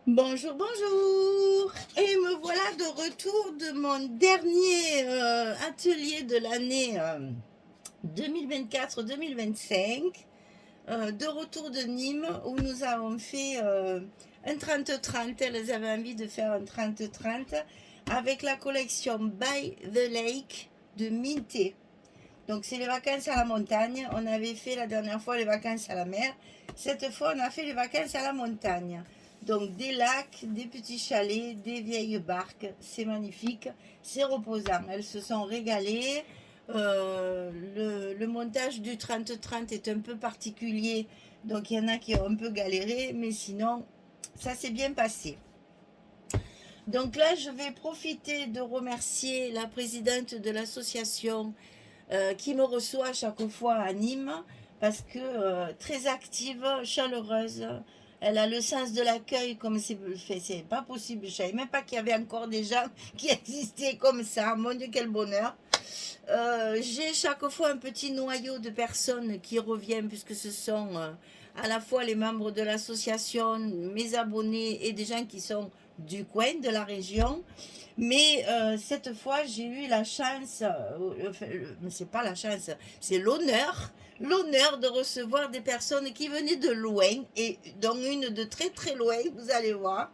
Bonjour, bonjour. Et me voilà de retour de mon dernier atelier de l'année 2024-2025, de retour de Nîmes où nous avons fait un 30-30. Elles avaient envie de faire un 30-30 avec la collection By the Lake de Minté. Donc c'est les vacances à la montagne. On avait fait la dernière fois les vacances à la mer. Cette fois, on a fait les vacances à la montagne. Donc des lacs, des petits chalets, des vieilles barques. C'est magnifique, c'est reposant. Elles se sont régalées. Le montage du 30-30 est un peu particulier. Donc il y en a qui ont un peu galéré. Mais sinon, ça s'est bien passé. Donc là, je vais profiter de remercier la présidente de l'association qui me reçoit à chaque fois à Nîmes parce que très active, chaleureuse. Elle a le sens de l'accueil comme c'est pas possible. Je savais même pas qu'il y avait encore des gens qui existaient comme ça. Mon Dieu, quel bonheur. J'ai chaque fois un petit noyau de personnes qui reviennent puisque ce sont à la fois les membres de l'association, mes abonnés et des gens qui sont du coin, de la région. Mais cette fois, j'ai eu la chance, c'est pas la chance, c'est l'honneur de recevoir des personnes qui venaient de loin, et dont une de très très loin, vous allez voir.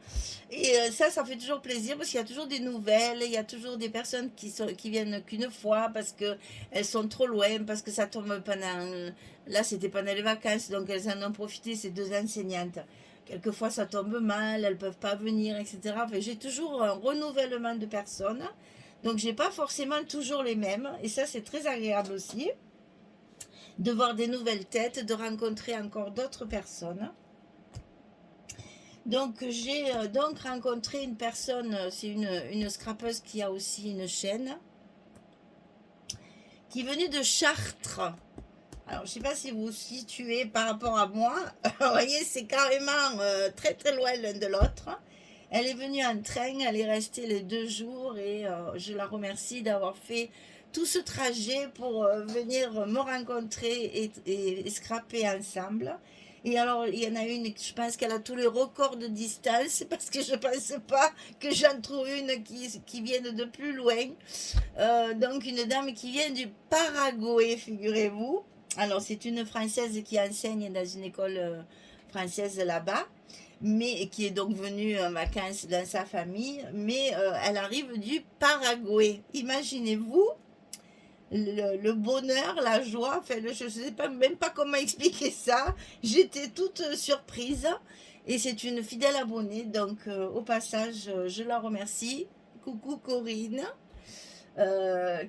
Et ça fait toujours plaisir parce qu'il y a toujours des nouvelles, il y a toujours des personnes qui viennent qu'une fois parce qu'elles sont trop loin, parce que ça tombe pendant. Là, c'était pendant les vacances, donc elles en ont profité, ces deux enseignantes. Quelquefois, ça tombe mal, elles ne peuvent pas venir, etc. Enfin, j'ai toujours un renouvellement de personnes. Donc, j'ai pas forcément toujours les mêmes. Et ça, c'est très agréable aussi. De voir des nouvelles têtes, de rencontrer encore d'autres personnes. Donc, j'ai donc rencontré une personne, c'est une scrapeuse qui a aussi une chaîne, qui venait de Chartres. Alors, je ne sais pas si vous vous situez par rapport à moi. Vous voyez, c'est carrément très très loin l'un de l'autre. Elle est venue en train, elle est restée les 2 jours et je la remercie d'avoir fait tout ce trajet pour venir me rencontrer et scraper ensemble. Et alors, il y en a une, je pense qu'elle a tous les records de distance parce que je ne pense pas que j'en trouve une qui vienne de plus loin. Donc, une dame qui vient du Paraguay, figurez-vous. Alors, c'est une Française qui enseigne dans une école française là-bas, mais qui est donc venue en vacances dans sa famille, mais elle arrive du Paraguay. Imaginez-vous le bonheur, la joie, enfin, je ne sais pas, même pas comment expliquer ça. J'étais toute surprise et c'est une fidèle abonnée, donc au passage, je la remercie. Coucou Corinne.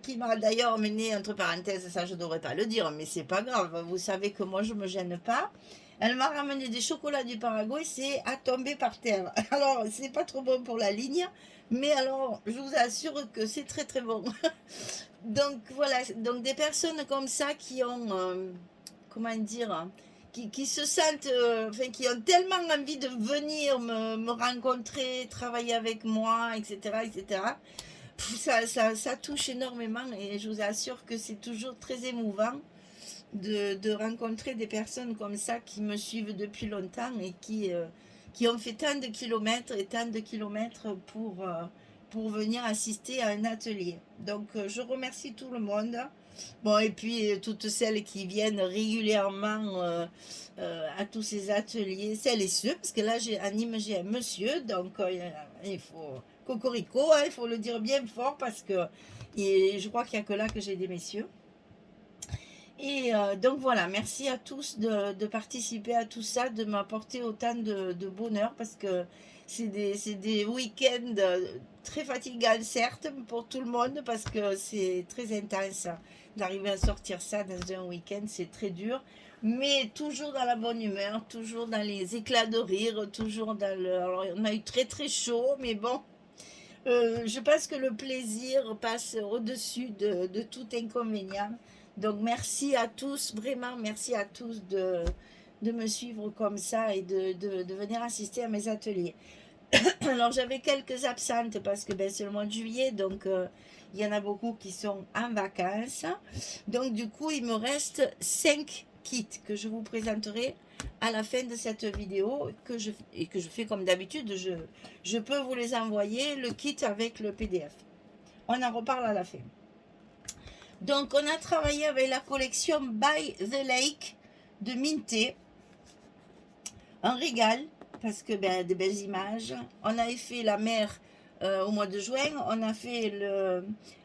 Qui m'a d'ailleurs emmené, entre parenthèses, ça je ne devrais pas le dire, mais c'est pas grave, vous savez que moi je me gêne pas. Elle m'a ramené des chocolats du Paraguay, c'est à tomber par terre. Alors, c'est pas trop bon pour la ligne, mais alors, je vous assure que c'est très très bon. Donc voilà, donc des personnes comme ça qui ont, comment dire, qui se sentent, enfin, qui ont tellement envie de venir me rencontrer, travailler avec moi, etc., etc. Ça touche énormément et je vous assure que c'est toujours très émouvant de rencontrer des personnes comme ça qui me suivent depuis longtemps et qui ont fait tant de kilomètres et tant de kilomètres pour venir assister à un atelier. Donc je remercie tout le monde. Bon, et puis toutes celles qui viennent régulièrement à tous ces ateliers, celles et ceux, parce que là, à Nîmes, j'ai un monsieur, donc il faut cocorico, hein, il faut le dire bien fort, parce que je crois qu'il n'y a que là que j'ai des messieurs. Et donc voilà, merci à tous de participer à tout ça, de m'apporter autant de bonheur, parce que c'est des week-ends très fatigants, certes, pour tout le monde, parce que c'est très intense d'arriver à sortir ça dans un week-end, c'est très dur, mais toujours dans la bonne humeur, toujours dans les éclats de rire, toujours dans le... Alors, on a eu très très chaud, mais bon, je pense que le plaisir passe au-dessus de tout inconvénient. Donc merci à tous, vraiment merci à tous de me suivre comme ça et de venir assister à mes ateliers. Alors j'avais quelques absentes parce que ben, c'est le mois de juillet, donc il y en a beaucoup qui sont en vacances. Donc du coup il me reste 5 kit que je vous présenterai à la fin de cette vidéo et que je fais comme d'habitude. Je peux vous les envoyer, le kit avec le PDF. On en reparle à la fin. Donc, on a travaillé avec la collection By the Lake de Minté. Un régal, parce que des belles images. On avait fait la mer au mois de juin. On a fait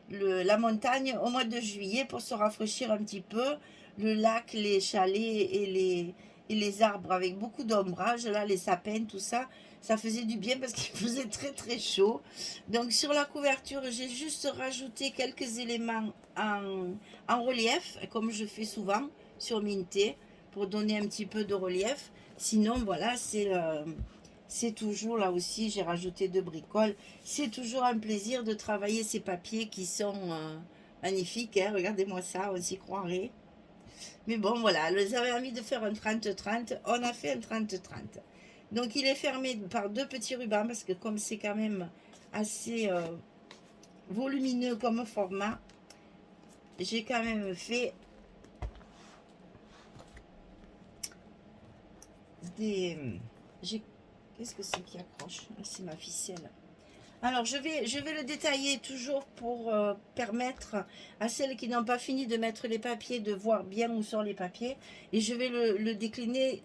la montagne au mois de juillet pour se rafraîchir un petit peu. Le lac, les chalets et les arbres avec beaucoup d'ombrage. Là, les sapins, tout ça. Ça faisait du bien parce qu'il faisait très très chaud. Donc sur la couverture, j'ai juste rajouté quelques éléments en relief, comme je fais souvent sur Minté, pour donner un petit peu de relief. Sinon, voilà, c'est toujours, là aussi, j'ai rajouté 2 bricoles. C'est toujours un plaisir de travailler ces papiers qui sont magnifiques. Hein. Regardez-moi ça, on s'y croirait. Mais bon, voilà, j'avais envie de faire un 30-30. On a fait un 30-30. Donc, il est fermé par 2 petits rubans parce que comme c'est quand même assez volumineux comme format, j'ai quand même fait des... Qu'est-ce que c'est qui accroche? C'est ma ficelle. Alors, je vais le détailler toujours pour permettre à celles qui n'ont pas fini de mettre les papiers de voir bien où sont les papiers. Et je vais le décliner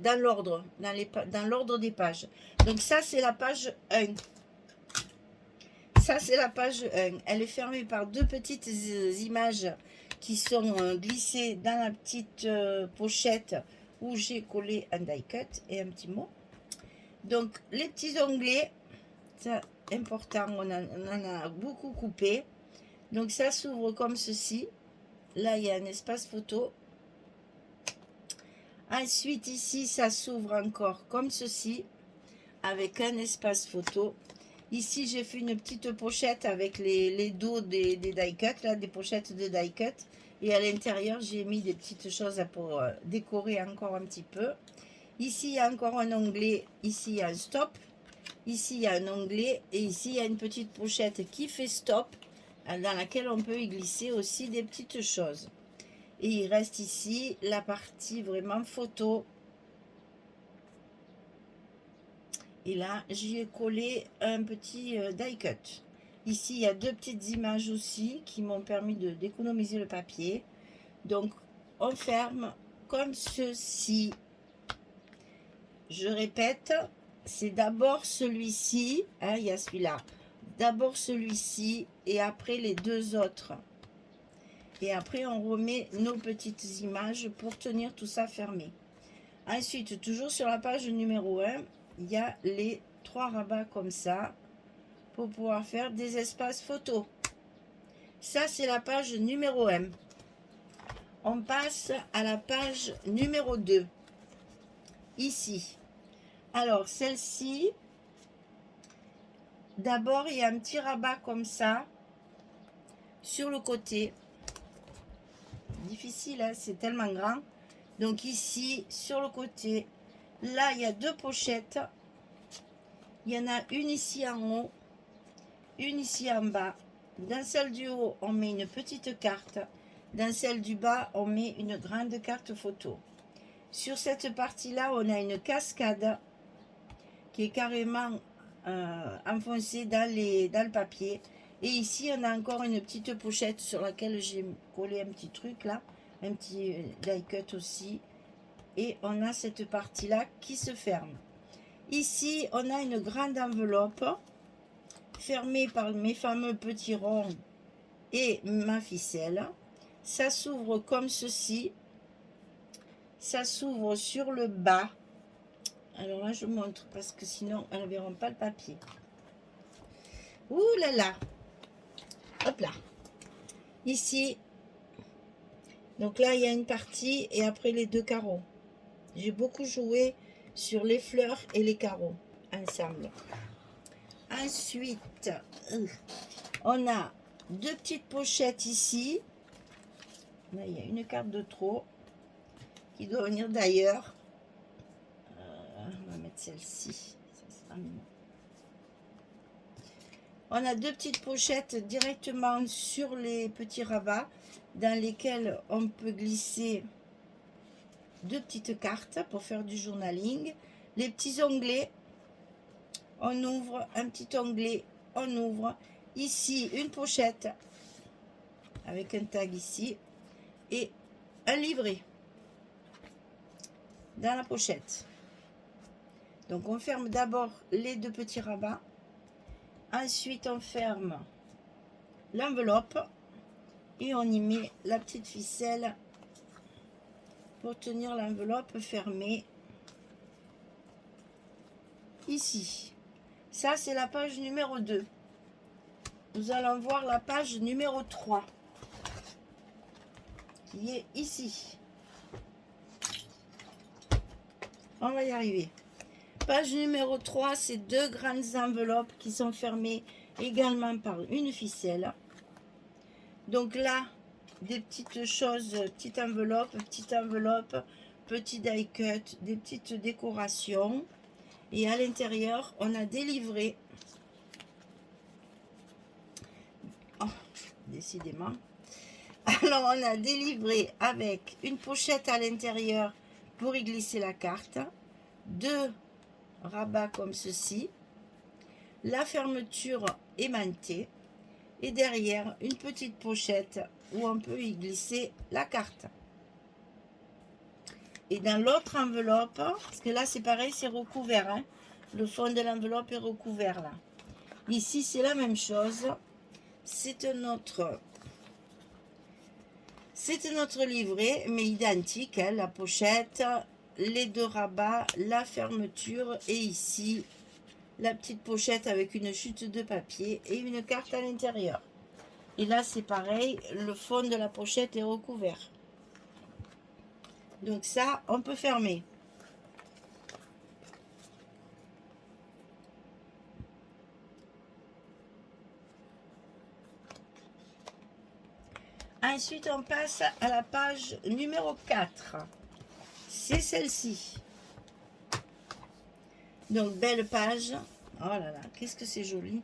dans l'ordre, dans l'ordre des pages. Donc ça, c'est la page 1. Ça, c'est la page 1. Elle est fermée par 2 petites images qui sont glissées dans la petite pochette où j'ai collé un die cut et un petit mot. Donc, les petits onglets, ça, important, on en a beaucoup coupé. Donc, ça s'ouvre comme ceci. Là, il y a un espace photo. Ensuite, ici, ça s'ouvre encore comme ceci, avec un espace photo. Ici, j'ai fait une petite pochette avec les dos des die cut, là, des pochettes de die cut. Et à l'intérieur, j'ai mis des petites choses pour décorer encore un petit peu. Ici, il y a encore un onglet. Ici, il y a un stop. Ici, il y a un onglet. Et ici, il y a une petite pochette qui fait stop, dans laquelle on peut y glisser aussi des petites choses. Et il reste ici la partie vraiment photo. Et là, j'y ai collé un petit die cut. Ici, il y a 2 petites images aussi qui m'ont permis d'économiser le papier. Donc, on ferme comme ceci. Je répète, c'est d'abord celui-ci, hein, il y a celui-là. D'abord celui-ci et après les 2 autres. Et après, on remet nos petites images pour tenir tout ça fermé. Ensuite, toujours sur la page numéro 1, il y a les 3 rabats comme ça pour pouvoir faire des espaces photos. Ça, c'est la page numéro 1. On passe à la page numéro 2. Ici. Alors, celle-ci, d'abord, il y a un petit rabat comme ça sur le côté. Difficile, hein, c'est tellement grand. Donc ici, sur le côté, là, il y a 2 pochettes. Il y en a une ici en haut, une ici en bas. Dans celle du haut, on met une petite carte. Dans celle du bas, on met une grande carte photo. Sur cette partie-là, on a une cascade qui est carrément enfoncée dans le papier. Et ici, on a encore une petite pochette sur laquelle j'ai collé un petit truc là, un petit die cut aussi. Et on a cette partie-là qui se ferme. Ici, on a une grande enveloppe fermée par mes fameux petits ronds et ma ficelle. Ça s'ouvre comme ceci. Ça s'ouvre sur le bas. Alors là, je montre parce que sinon, elles ne verront pas le papier. Ouh là là! Hop là! Ici, donc là, il y a une partie et après les 2 carreaux. J'ai beaucoup joué sur les fleurs et les carreaux ensemble. Ensuite, on a 2 petites pochettes ici. Là, il y a une carte de trop qui doit venir d'ailleurs. On va mettre celle-ci. On a 2 petites pochettes directement sur les petits rabats dans lesquels on peut glisser 2 petites cartes pour faire du journaling. Les petits onglets, on ouvre un petit onglet, on ouvre. Ici, une pochette avec un tag ici et un livret dans la pochette. Donc on ferme d'abord les 2 petits rabats. Ensuite, on ferme l'enveloppe et on y met la petite ficelle pour tenir l'enveloppe fermée ici. Ça, c'est la page numéro 2. Nous allons voir la page numéro 3 qui est ici. On va y arriver. Page numéro 3, c'est 2 grandes enveloppes qui sont fermées également par une ficelle. Donc là, des petites choses, petite enveloppe, petit die cut, des petites décorations. Et à l'intérieur, on a des livrets. Oh, décidément. Alors, on a des livrets avec une pochette à l'intérieur pour y glisser la carte. 2 rabats comme ceci. La fermeture aimantée. Et derrière, une petite pochette où on peut y glisser la carte. Et dans l'autre enveloppe, parce que là c'est pareil, c'est recouvert. Hein, le fond de l'enveloppe est recouvert là. Ici, c'est la même chose. C'est notre livret, mais identique. Hein, la pochette, les 2 rabats, la fermeture et ici, la petite pochette avec une chute de papier et une carte à l'intérieur. Et là, c'est pareil, le fond de la pochette est recouvert. Donc ça, on peut fermer. Ensuite, on passe à la page numéro 4. C'est celle-ci. Donc, belle page. Oh là là, qu'est-ce que c'est joli.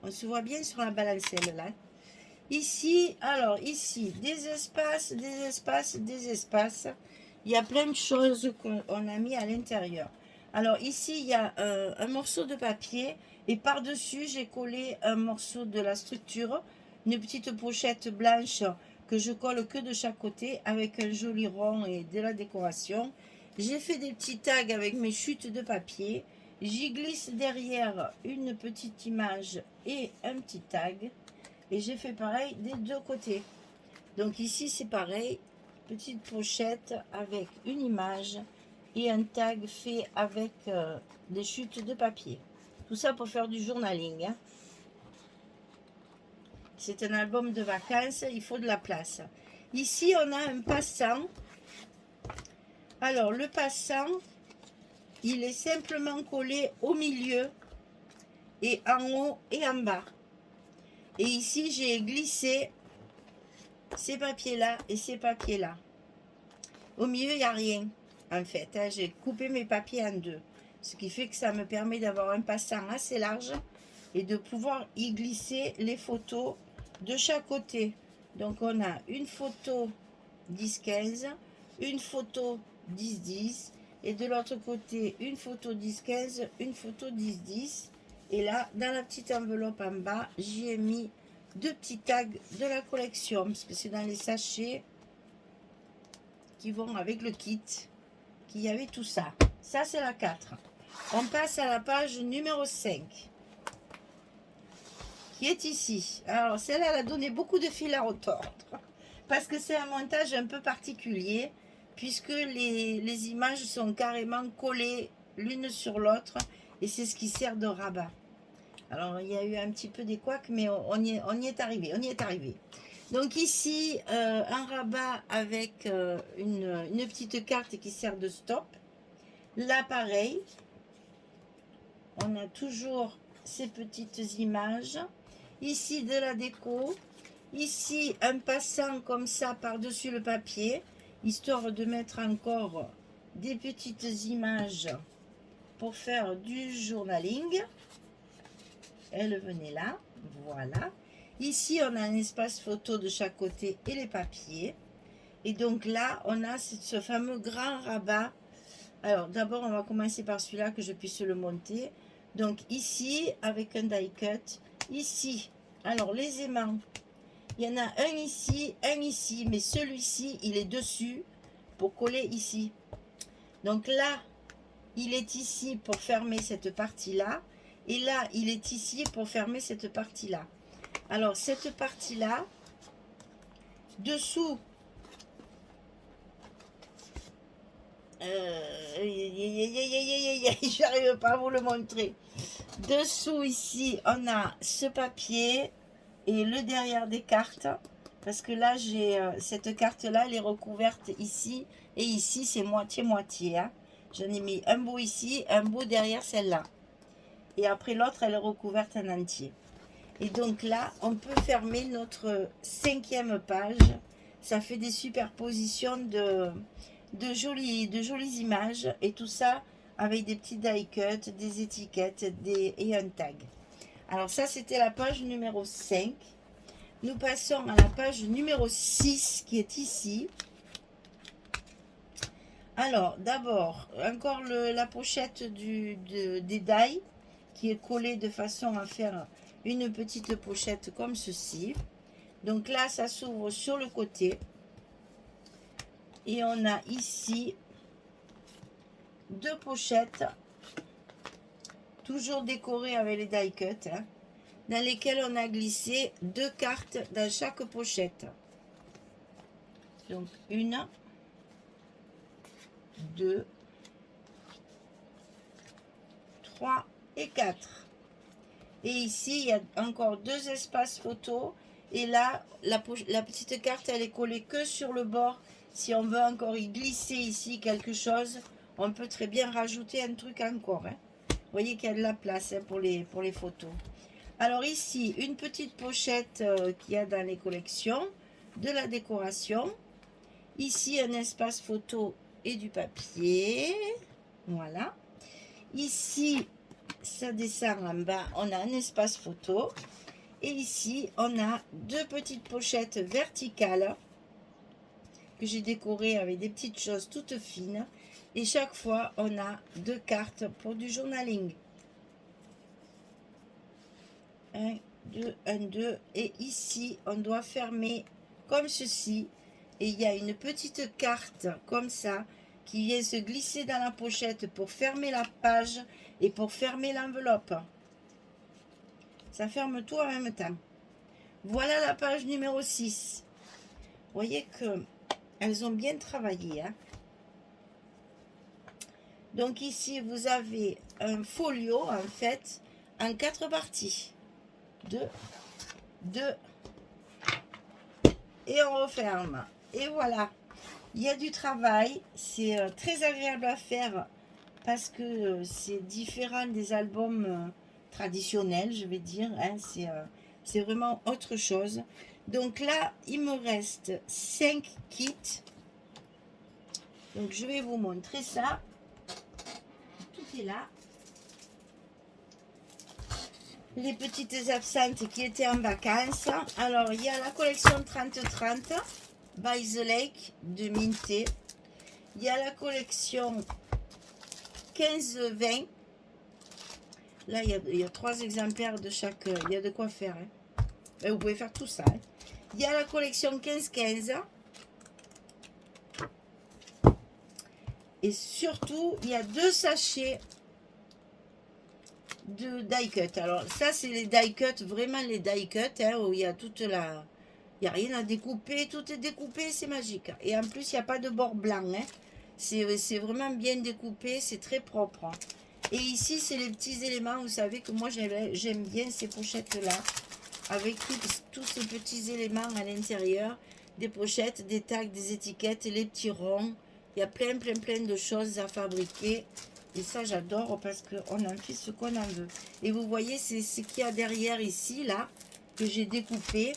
On se voit bien sur la balancelle là. Ici, alors ici, des espaces, des espaces, des espaces. Il y a plein de choses qu'on a mis à l'intérieur. Alors ici, il y a un morceau de papier et par-dessus, j'ai collé un morceau de la structure, une petite pochette blanche que je colle que de chaque côté avec un joli rond et de la décoration. J'ai fait des petits tags avec mes chutes de papier. J'y glisse derrière une petite image et un petit tag. Et j'ai fait pareil des 2 côtés. Donc ici, c'est pareil. Petite pochette avec une image et un tag fait avec des chutes de papier. Tout ça pour faire du journaling. Hein. C'est un album de vacances, il faut de la place. Ici, on a un passant. Alors, le passant, il est simplement collé au milieu et en haut et en bas. Et ici, j'ai glissé ces papiers-là et ces papiers-là. Au milieu, il n'y a rien, en fait. Hein. J'ai coupé mes papiers en 2. Ce qui fait que ça me permet d'avoir un passant assez large et de pouvoir y glisser les photos de chaque côté. Donc, on a une photo 10-15, une photo 10-10 et de l'autre côté, une photo 10-15, une photo 10-10. Et là, dans la petite enveloppe en bas, j'y ai mis 2 petits tags de la collection parce que c'est dans les sachets qui vont avec le kit qu'il y avait tout ça. Ça, c'est la 4. On passe à la page numéro 5 qui est ici. Alors, celle-là, elle a donné beaucoup de fil à retordre parce que c'est un montage un peu particulier puisque les images sont carrément collées l'une sur l'autre et c'est ce qui sert de rabat. Alors, il y a eu un petit peu des couacs, mais on y est arrivé. Donc ici, un rabat avec une petite carte qui sert de stop. Là, pareil, on a toujours ces petites images. Ici, de la déco. Ici, un passant comme ça par-dessus le papier, histoire de mettre encore des petites images pour faire du journaling. Elle venait là, voilà. Ici, on a un espace photo de chaque côté et les papiers. Et donc là, on a ce fameux grand rabat. Alors d'abord, on va commencer par celui-là que je puisse le monter. Donc ici, avec un die cut. Ici, alors les aimants, il y en a un ici, mais celui-ci, il est dessus pour coller ici. Donc là, il est ici pour fermer cette partie-là. Et là, il est ici pour fermer cette partie-là. Alors, cette partie-là, dessous, j'arrive pas à vous le montrer. Dessous, ici, on a ce papier et le derrière des cartes. Parce que là, j'ai cette carte-là, elle est recouverte ici. Et ici, c'est moitié-moitié. Hein. J'en ai mis un bout ici, un bout derrière celle-là. Et après, l'autre, elle est recouverte en entier. Et donc là, on peut fermer notre 5e page. Ça fait des superpositions de jolies images. Et tout ça avec des petits die cuts, des étiquettes et un tag. Alors ça, c'était la page numéro 5. Nous passons à la page numéro 6 qui est ici. Alors, d'abord, encore la pochette des die qui est collée de façon à faire une petite pochette comme ceci. Donc là, ça s'ouvre sur le côté. Et on a ici 2 pochettes, toujours décorées avec les die cut, hein, dans lesquelles on a glissé 2 cartes dans chaque pochette. Donc 1, 2, 3 et 4. Et ici, il y a encore 2 espaces photos. Et là, la petite carte, elle est collée que sur le bord. Si on veut encore y glisser ici quelque chose, on peut très bien rajouter un truc encore. Hein. Vous voyez qu'il y a de la place hein, pour les photos. Alors ici, une petite pochette qu'il y a dans les collections, de la décoration. Ici, un espace photo et du papier. Voilà. Ici, ça descend en bas, on a un espace photo. Et ici, on a 2 petites pochettes verticales que j'ai décorées avec des petites choses toutes fines. Et chaque fois, on a 2 cartes pour du journaling. 1, 2, 1, 2. Et ici, on doit fermer comme ceci. Et il y a une petite carte comme ça qui vient se glisser dans la pochette pour fermer la page et pour fermer l'enveloppe. Ça ferme tout en même temps. Voilà la page numéro 6. Vous voyez qu'elles ont bien travaillé. Hein. Donc ici, vous avez un folio, en fait, en 4 parties. 2, 2, et on referme. Et voilà. Il y a du travail. C'est très agréable à faire parce que c'est différent des albums traditionnels, je vais dire. Hein. C'est vraiment autre chose. Donc là, il me reste 5 kits. Donc je vais vous montrer ça. Tout est là. Les petites absentes qui étaient en vacances. Alors, il y a la collection 30-30 by the Lake de Minté. Il y a la collection 15-20. Là, il y a 3 exemplaires de chaque. Il y a de quoi faire. Hein. Et vous pouvez faire tout ça. Hein. Il y a la collection 15-15. Et surtout, il y a 2 sachets de die cut. Alors ça c'est les die cut, vraiment les die cut hein, où il y a toute la, il n'y a rien à découper, tout est découpé, c'est magique. Et en plus il n'y a pas de bord blanc, hein. C'est vraiment bien découpé, c'est très propre. Et ici c'est les petits éléments, vous savez que moi j'aime bien ces pochettes là, avec tous ces petits éléments à l'intérieur, des pochettes, des tags, des étiquettes, les petits ronds. Il y a plein de choses à fabriquer. Et ça, j'adore parce qu'on en fait ce qu'on en veut. Et vous voyez, c'est ce qu'il y a derrière ici, là, que j'ai découpé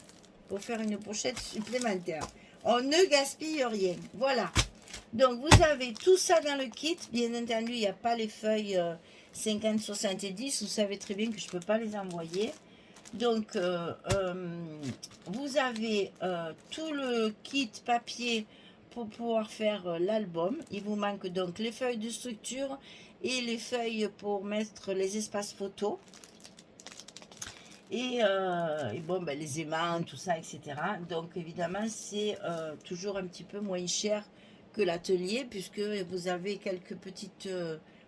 pour faire une pochette supplémentaire. On ne gaspille rien. Voilà. Donc, vous avez tout ça dans le kit. Bien entendu, il n'y a pas les feuilles 50-70. Vous savez très bien que je ne peux pas les envoyer. Donc, vous avez tout le kit papier pour pouvoir faire l'album, il vous manque donc les feuilles de structure et les feuilles pour mettre les espaces photos. Et bon, ben, les aimants, tout ça, etc. Donc évidemment, c'est toujours un petit peu moins cher que l'atelier, puisque vous avez quelques petites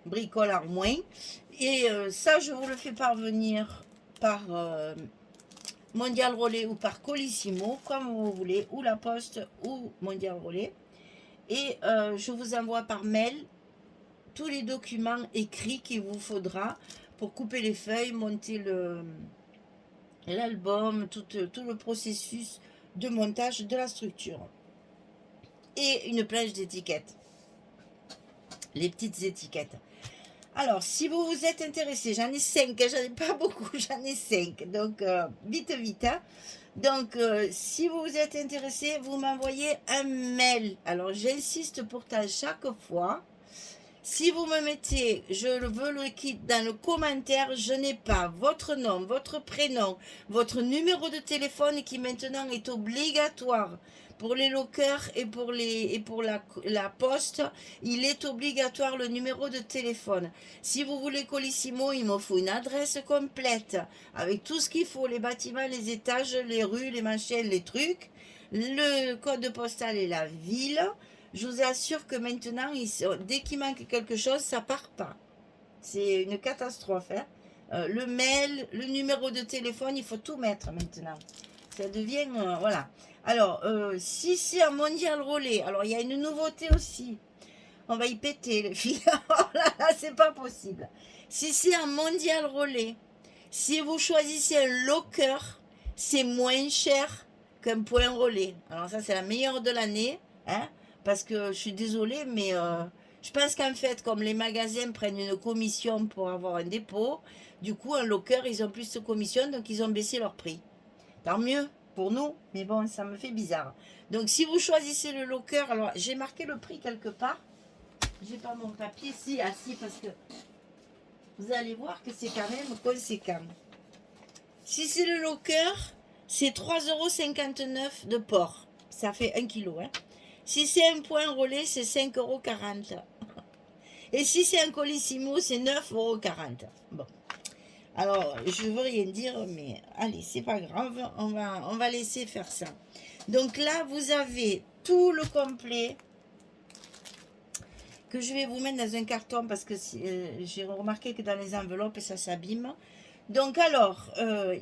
bricoles en moins. Et ça, je vous le fais parvenir par Mondial Relais ou par Colissimo, comme vous voulez, ou La Poste ou Mondial Relais. Et je vous envoie par mail tous les documents écrits qu'il vous faudra pour couper les feuilles, monter l'album, tout le processus de montage de la structure. Et une plage d'étiquettes. Les petites étiquettes. Alors, si vous vous êtes intéressé, j'en ai 5, j'en ai pas beaucoup, j'en ai 5. Donc, vite, vite. Hein. Donc, si vous vous êtes intéressé, vous m'envoyez un mail. Alors, j'insiste pourtant chaque fois. Si vous me mettez, je veux le kit dans le commentaire, je n'ai pas votre nom, votre prénom, votre numéro de téléphone qui maintenant est obligatoire pour les lockers et pour la poste. Il est obligatoire le numéro de téléphone. Si vous voulez Colissimo, il me faut une adresse complète avec tout ce qu'il faut, les bâtiments, les étages, les rues, les machines, les trucs, le code postal et la ville. Je vous assure que maintenant, dès qu'il manque quelque chose, ça part pas. C'est une catastrophe. Hein. Le mail, le numéro de téléphone, il faut tout mettre maintenant. Ça devient... voilà. Alors, si c'est un Mondial Relais, alors il y a une nouveauté aussi. On va y péter, les filles. Oh là là, c'est pas possible. Si c'est un Mondial Relais, si vous choisissez un locker, c'est moins cher qu'un point relais. Alors ça, c'est la meilleure de l'année. Hein. Parce que je suis désolée, mais je pense qu'en fait, comme les magasins prennent une commission pour avoir un dépôt, du coup, un locker, ils ont plus de commission, donc ils ont baissé leur prix. Tant mieux pour nous, mais bon, ça me fait bizarre. Donc, si vous choisissez le locker, alors j'ai marqué le prix quelque part. J'ai pas mon papier, si, parce que vous allez voir que c'est quand même conséquent. Si c'est le locker, c'est 3,59 € de port. Ça fait 1 kg, hein. Si c'est un point relais, c'est 5,40 €. Et si c'est un Colissimo, c'est 9,40 €. Bon. Alors, je ne veux rien dire, mais allez, c'est pas grave. On va laisser faire ça. Donc là, vous avez tout le complet que je vais vous mettre dans un carton parce que j'ai remarqué que dans les enveloppes, ça s'abîme. Donc alors,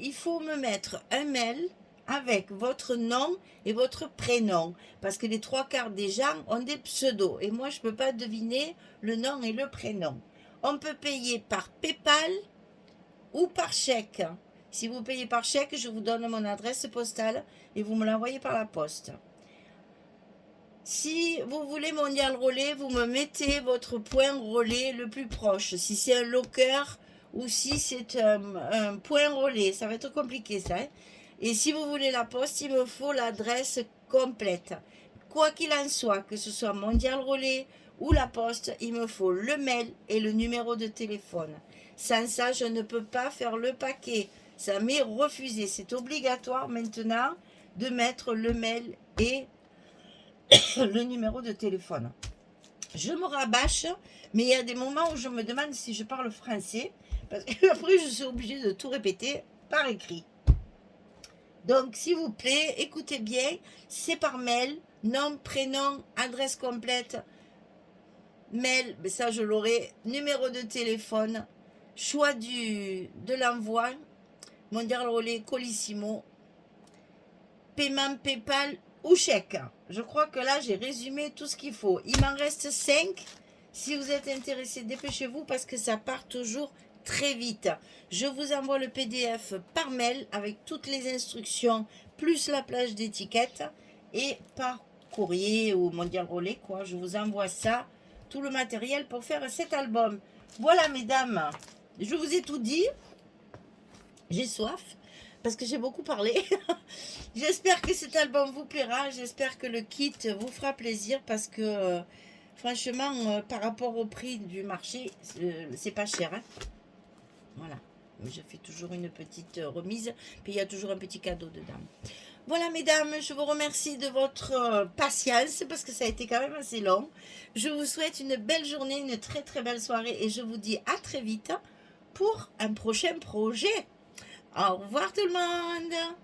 il faut me mettre un mail avec votre nom et votre prénom. Parce que les 3/4 des gens ont des pseudos. Et moi, je ne peux pas deviner le nom et le prénom. On peut payer par PayPal ou par chèque. Si vous payez par chèque, je vous donne mon adresse postale et vous me l'envoyez par la poste. Si vous voulez Mondial Relais, vous me mettez votre point relais le plus proche. Si c'est un locker ou si c'est un point relais, ça va être compliqué ça. Hein. Et si vous voulez la poste, il me faut l'adresse complète. Quoi qu'il en soit, que ce soit Mondial Relais ou la poste, il me faut le mail et le numéro de téléphone. Sans ça, je ne peux pas faire le paquet. Ça m'est refusé. C'est obligatoire maintenant de mettre le mail et le numéro de téléphone. Je me rabâche, mais il y a des moments où je me demande si je parle français, parce qu'après je suis obligée de tout répéter par écrit. Donc, s'il vous plaît, écoutez bien, c'est par mail, nom, prénom, adresse complète, mail, mais ça je l'aurai, numéro de téléphone, choix de l'envoi, Mondial Relais, Colissimo, paiement PayPal ou chèque. Je crois que là, j'ai résumé tout ce qu'il faut. Il m'en reste 5. Si vous êtes intéressé, dépêchez-vous parce que ça part toujours très vite. Je vous envoie le PDF par mail avec toutes les instructions, plus la plage d'étiquettes et par courrier ou Mondial Relais, quoi. Je vous envoie ça, tout le matériel pour faire cet album. Voilà, mesdames, je vous ai tout dit. J'ai soif parce que j'ai beaucoup parlé. J'espère que cet album vous plaira. J'espère que le kit vous fera plaisir parce que franchement, par rapport au prix du marché, c'est pas cher. Hein. Voilà. Je fais toujours une petite remise. Puis il y a toujours un petit cadeau dedans. Voilà, mesdames, je vous remercie de votre patience parce que ça a été quand même assez long. Je vous souhaite une belle journée, une très très belle soirée et je vous dis à très vite pour un prochain projet. Au revoir tout le monde.